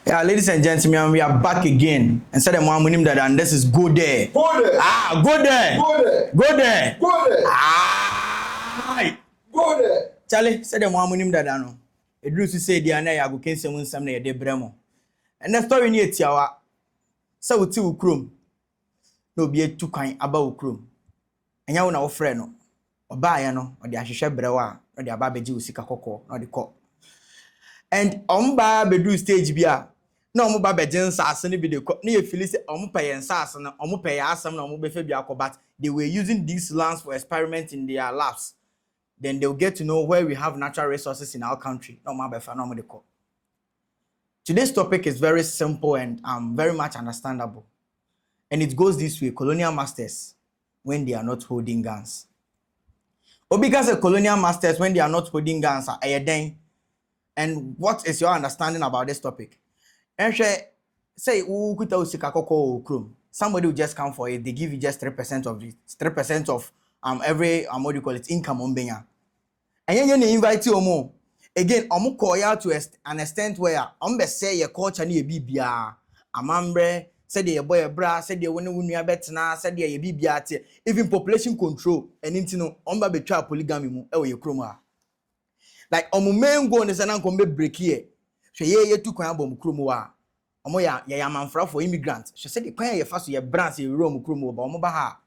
Yeah, ladies and gentlemen, we are back again. And said, "Mom, that and this is go there. Go there. Ah, go there. Go there. Go there. Go there. Ah, Go there. Charlie said, "Mom, that no. It drew to say the ane ya go kense mun sam na ye de bremo. And the story ni etiawa. So uti ukrum. No be etu kwan aba ukrum. Enya wo na wo frɛ no. Oba ya no, ode ahwehwɛ brewa, ode aba beji usika kokko, na ode kɔ. And omba bedru stage bia. Na omo ba bejen saase ne bi de ko na ye feel say omo pay en saase na omo pay asam na omo be fa bi akobat they were using these lands for experiment in their labs. Then they'll get to know where we have natural resources in our country. No ma be fa na omo de ko. Today's topic is very simple and very much understandable. And it goes this way: colonial masters when they are not holding guns. Because colonial masters when they are not holding guns are ayeden. And what is your understanding about this topic? Say somebody will just come for it. They give you just 3% of it, 3% of every what do you call it, income on Benya. And then you invite you more. Again, call you to an extent where say your culture ni bibia. Amambre said the boy bra said the one betna said the bibia. Even population control and intino betray polygamy mu e your chroma. Like main goal is an come break here. She ye tu kwan bom krom wa. Omo ya manfra for immigrants. She said the kwan ye fa so ye branch ye Rome krom ba omo ba ha.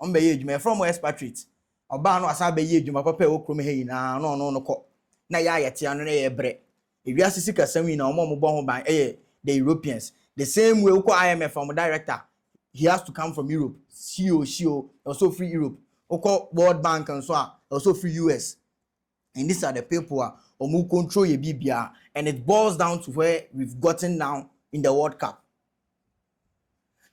Omo be ye adwuma from expatriate. Oba no asa be ye adwuma papa e krom he na no ko. Na ya yete ano na ye bre. Ewi asisi kasam na omo bo ho ban the Europeans. The same way uko IMF from director. He has to come from Europe. CEO also free Europe. Uko World Bank and so on. Also free US. And these are the people who control your BBR. And it boils down to where we've gotten now in the World Cup.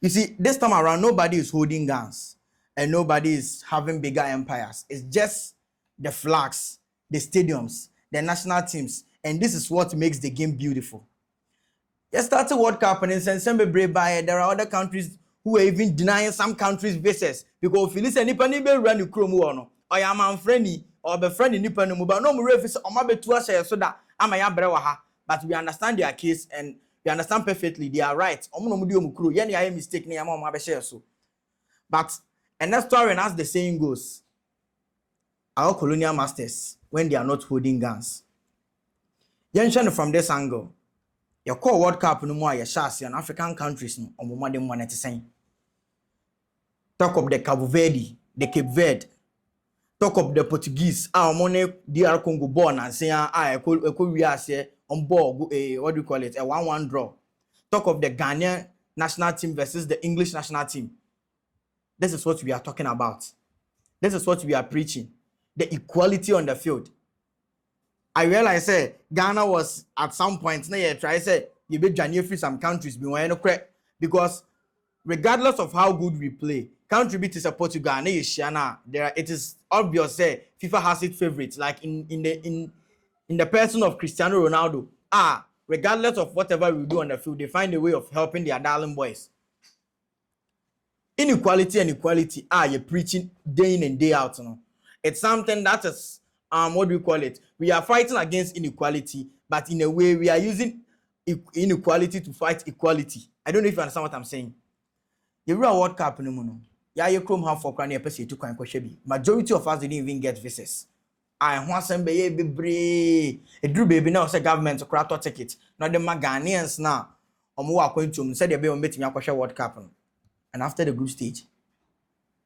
You see, this time around, nobody is holding guns. And nobody is having bigger empires. It's just the flags, the stadiums, the national teams. And this is what makes the game beautiful. Yes, started World Cup and in September, there are other countries who are even denying some countries visas. Because if you listen, you run the Chrome or I am friendly. Or be friend nipa no mu ba no mu refi se o ma betu ahye so da ama ya brɛ wa ha, but we understand their case and we understand perfectly they are right. Omo no mu di omu kuro ye na ya mistake na ya ma be share so. But and that story, and as the saying goes, our colonial masters when they are not holding guns. Yen from this angle, your call World Cup no more ya shase and African countries no omo ma dem wan say. Talk of the Cabo Verde, the Cape Verde. Talk of the Portuguese, our money, DR Congo born and say, I could on board what do you call it? A 1-1 draw. Talk of the Ghanaian national team versus the English national team. This is what we are talking about. This is what we are preaching. The equality on the field. I realize Ghana was at some point, try say you be Johnny free some countries because regardless of how good we play, country beat is a Portugal, there it is obvious FIFA has its favorites, like in the person of Cristiano Ronaldo. Regardless of whatever we do on the field, they find a way of helping their darling boys. Inequality and equality, you're preaching day in and day out. It's something that is what do you call it? We are fighting against inequality, but in a way we are using inequality to fight equality. I don't know if you understand what I'm saying. The real World Cup no. Yeah, you come have for cranny person to kwan kwahwe. Majority of us didn't even get visas. I want some be brave. A drew baby now say government to crack ticket. Not the Ghanaians now. Omo akwantum said they be on betimi akwahwe World Cup. And after the group stage,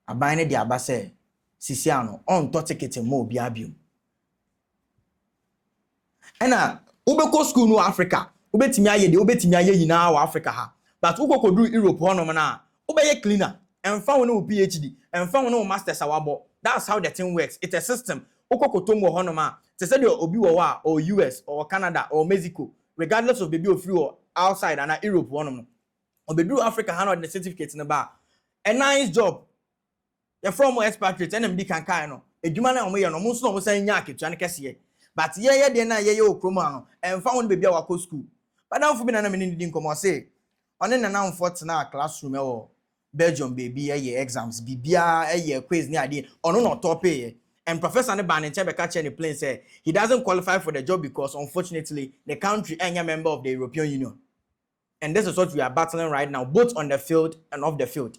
abane the aba say Sisiano on to ticket mo bi abium. And ubeko school no Africa. Ubetimi aye de ubetimi aye yina wa Africa ha. But uko do Europe hono na ubeye cleaner. And found no PhD and found no masters awabo. That's how the thing works. It's a system. Okokotomo honoma. They said you obi or US or Canada or Mexico, regardless of baby of you or outside and Europe one. Or be do Africa hand the certificates in the bar. A nice job. You're from expatriate NMD can kind. A Jumana on me no most no saying yaki to an but yeah, cromano and found baby our school. But now for me, I didn't come or say on an announced for now classroom or Belgium baby exams bibia quiz ni ade ono no top and Professor Neban in Chebe catch any plane say he doesn't qualify for the job because unfortunately the country ain't a member of the European Union. And this is what we are battling right now, both on the field and off the field.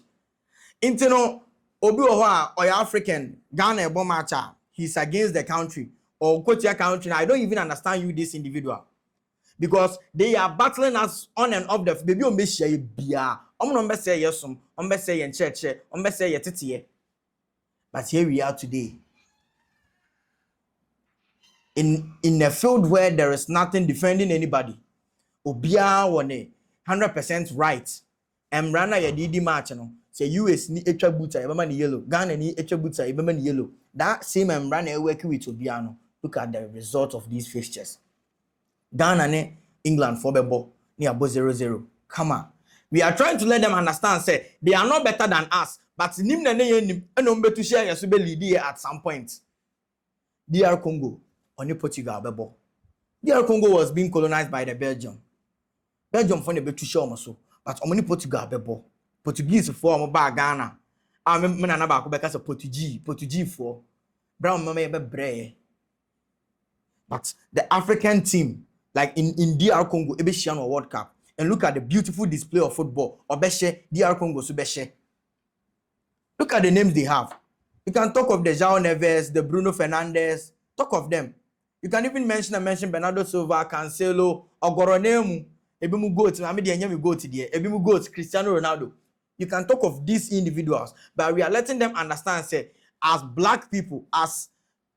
Intino obi or African Ghana ebo match, he's against the country or go to your country. I don't even understand you, this individual, because they are battling us on and off the baby on share bia. No say yes, say in church, say titi. But here we are today. In a field where there is nothing defending anybody. Obia wone 100% right. Emrana ye didi match no. Say US ni etwa buta e bema ni yellow. Ghana ni etwa buta e bema ni yellow. That same Emrana e work with Obia no. Look at the result of these fixtures. Ghana ne England for bebo ni abo 0-0. Come on. We are trying to let them understand say they are not better than us, but nim na ne nim eno mbetu share yeso be lead at some point. DR Congo oni Portugal bebo. DR Congo was being colonized by the Belgium for the betu share omo, but omoni Portugal bebo. Portuguese for omo ba Ghana. Me na ba ko be ka say Portuguese for brown mama be breye. But the African team, like in DR Congo, ebe share no World Cup, and look at the beautiful display of football. Obeshe DR Congo so beshe. Look at the names they have. You can talk of the João Neves, the Bruno Fernandes. Talk of them. You can even mention Bernardo Silva, Cancelo, Ogoronemu, Ebimu Goat, Amidi Goat there, Ebimu Goat, Cristiano Ronaldo. You can talk of these individuals, but we are letting them understand, say, as black people, as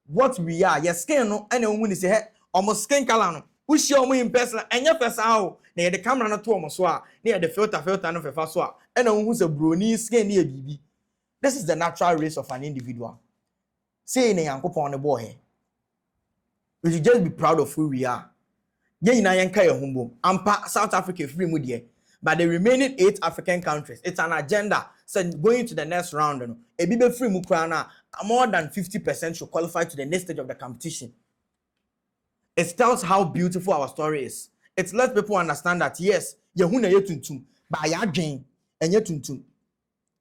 what we are, yes, skin no, and when you say, almost skin color, who show me in person, and your person how, near the camera not to almost near the filter no fefa and who's a brony skin near BB. This is the natural race of an individual. Say in a young couple on the boy here. We should just be proud of who we are. South Africa free media, but the remaining 8 African countries, it's an agenda. So going to the next round, a bit free mukrana, more than 50% should qualify to the next stage of the competition. It tells how beautiful our story is. It lets people understand that yes, yehuna yetuntum, but yadjin and yetuntum.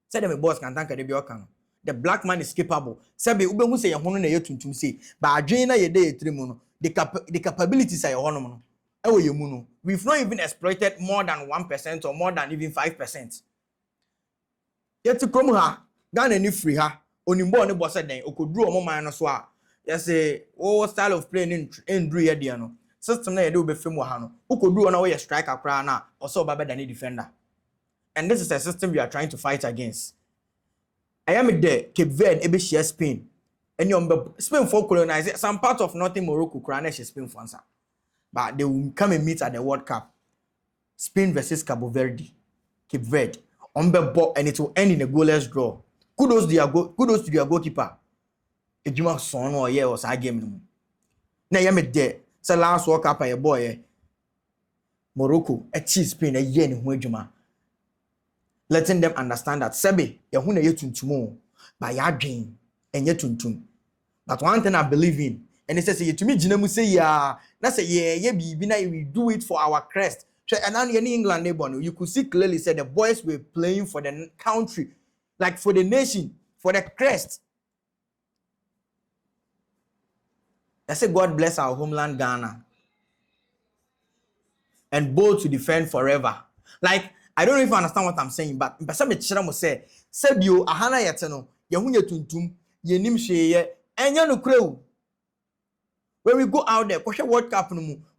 Say them boss can thank the black man is capable. Sabi ube who say yehuna na yetuntum say, but adjin na yede yetrimuno. The capabilities are your. We've not even exploited more than 1% or more than even 5%. Yet to come here, Ghana ni free her. Onimbo oni bossa den. Okodru omo man no so a. Yes, style of playing in Drew Yediano. System na yedo be film wa ha no. Okodru ona we striker kra na also baba than defender. And this is a system we are trying to fight against. I am there, Cape Verde, ebe share Spain. And you Spain for colonize some part of northern Morocco, Cranish Spain for answer. But they will come and meet at the World Cup. Spain versus Cabo Verde, Cape Verde. And it will end in a goalless draw. Kudos to their goalkeeper. Ejuma son or year was a game. Now you met there. So last World Cup a boy. Morocco, a cheese Spain a year in Wejuma. Letting them understand that Sebe, Yahuna Yetuntumo, by Yadjin. And yet but one thing I believe in, and it says to me, Jinemu say, yeah, that's a yeah, we do it for our crest. And now in England, neighbor, you could see clearly said the boys were playing for the country, like for the nation, for the crest. I say, God bless our homeland, Ghana, and bold to defend forever. Like, I don't even understand what I'm saying, but some children will say, Sebio, Ahana Yatano, Yahunya Tuntum. Yenim sheye enya no kreu. When we go out there, World Cup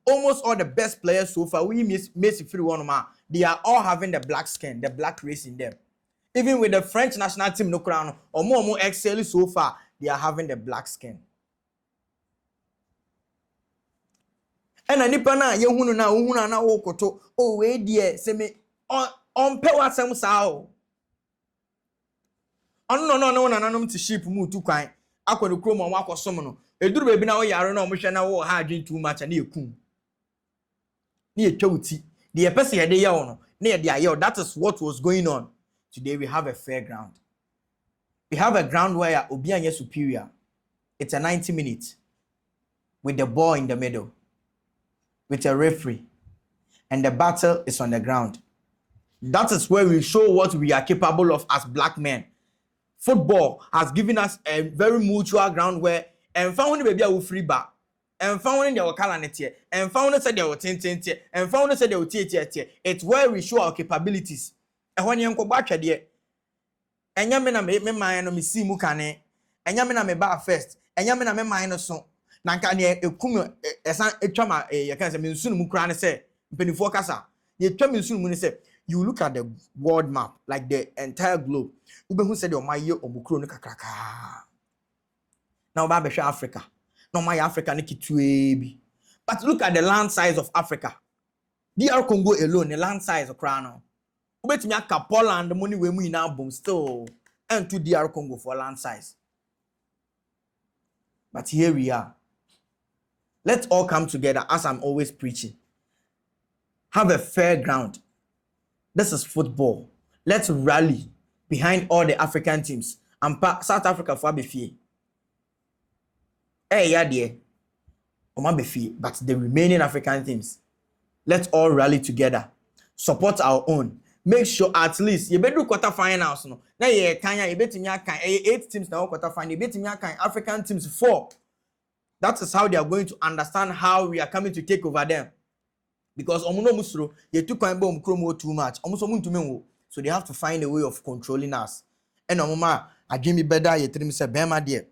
almost all the best players so far, we Messi free one ma, they are all having the black skin, the black race in them. Even with the French national team no crown or more excel so far, they are having the black skin. And anipa na yehunu na ohunu na wokoto o we die se me on pe wasem sao. No nanom to sheep mu tu kwan akono krom on wakosom no eduru be bi na wo yare na omhwe na wo ha adwen too much na ekun na etwauti the person ye dey ye no na ye dey aye. That is what was going on. Today we have a fair ground. We have a ground where obi anya superior. It's a 90 minutes with the ball in the middle with a referee, and the battle is on the ground. That is where we show what we are capable of as black men. Football has given us a very mutual ground where and found baby will free back. And found in the calamity, and found said they were tinted, and found said they were tietie. It's where we show our capabilities. And when you go back at the and yamina me mind no me see mukane, and yamina me bar first, and yamina me mind no so. Nanka ne ekum esan etwama you can say me nsu mu kra ne say mpenifo kasa ye twam nsu mu ne say you look at the world map like the entire globe ubehu say the omaye omukro no kakraka now ba be hwe Africa no my Africa ne kitue bi but look at the land size of Africa DR Congo alone the land size okra no ubetimi aka Poland money we mu ina bom still and to DR Congo for land size but here we are. Let's all come together as I'm always preaching. Have a fair ground. This is football. Let's rally behind all the African teams. And South Africa for Befi. Hey, yeah, dear. But the remaining African teams, let's all rally together. Support our own. Make sure at least you better do quarterfinals. No, now you can you better me 8 teams now quarterfinal. You better me African teams 4. That is how they are going to understand how we are coming to take over them. Because omuno musro, ye took too much. So they have to find a way of controlling us. And omuma, I give me better, ye trim se bema dear.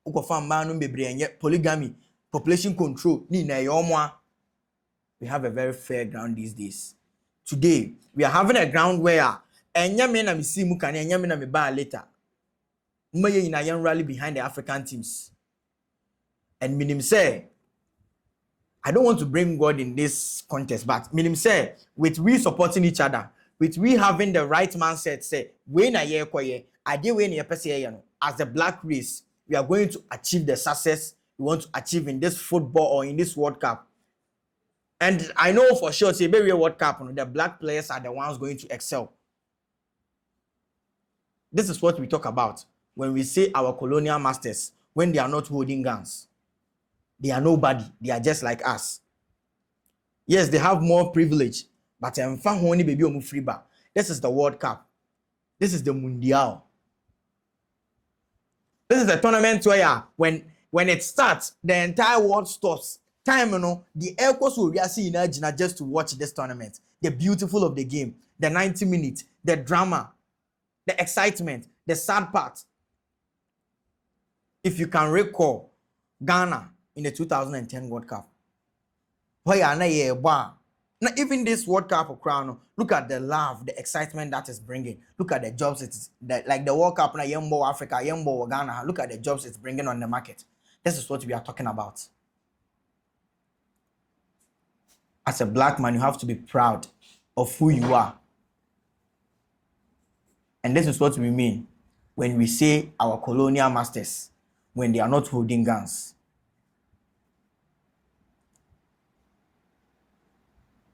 Uko fam manu bebre and yet polygamy, population control, ni na yomwa. We have a very fair ground these days. Today, we are having a ground where enyamena mi si mukane, enyamena mi ba later. Umaye ina yan rally behind the African teams. And minim say, I don't want to bring God in this contest, but minim say, with we supporting each other, with we having the right mindset, say, we na ye kwaye, ade we na ye as the black race, we are going to achieve the success we want to achieve in this football or in this World Cup. And I know for sure, say, maybe World Cup, the black players are the ones going to excel. This is what we talk about when we say our colonial masters, when they are not holding guns. They are nobody. They are just like us. Yes, they have more privilege, but this is the World Cup. This is the Mundial. This is the tournament where when it starts, the entire world stops. Time, the airports will be just to watch this tournament. The beautiful of the game, the 90 minutes, the drama, the excitement, the sad part. If you can recall, Ghana in the 2010 World Cup. Now, even this World Cup of Crown, look at the love, the excitement that is bringing. Look at the jobs it's like the World Cup na Yembo Africa, Yembo Ghana. Look at the jobs it's bringing on the market. This is what we are talking about. As a black man, you have to be proud of who you are. And this is what we mean when we say our colonial masters, when they are not holding guns.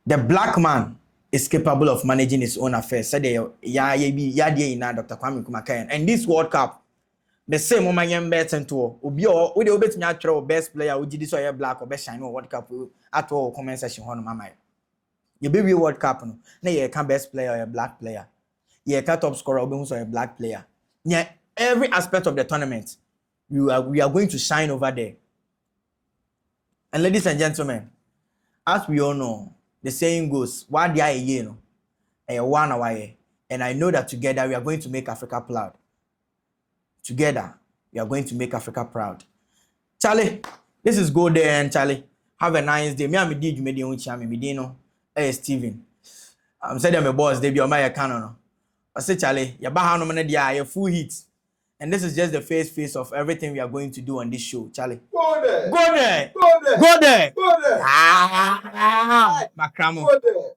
The black man is capable of managing his own affairs. Said Dr. Kwame Nkrumah. And this World Cup, the same woman yam bet into Obi or we obey natural best player who did this or black or best shine World Cup at all comment section on my mind. You baby World Cup no. Na you can best player or a black player. You can top scorer or a black player. Yeah, every aspect of the tournament, we are going to shine over there. And ladies and gentlemen, as we all know, the saying goes, why they are you know, one away. And I know that together we are going to make Africa proud. Together, we are going to make Africa proud. Charlie, this is Go There and Charlie. Have a nice day. Me and me did you made the own chami, me dino. Hey Steven. I'm saying I'm a boss, they be on my account. I say Charlie, your bahano man your full hits. And this is just the face of everything we are going to do on this show, Charlie. Go there. Go there. Go there. Go there. Go there. Ah, Macramo. Go there.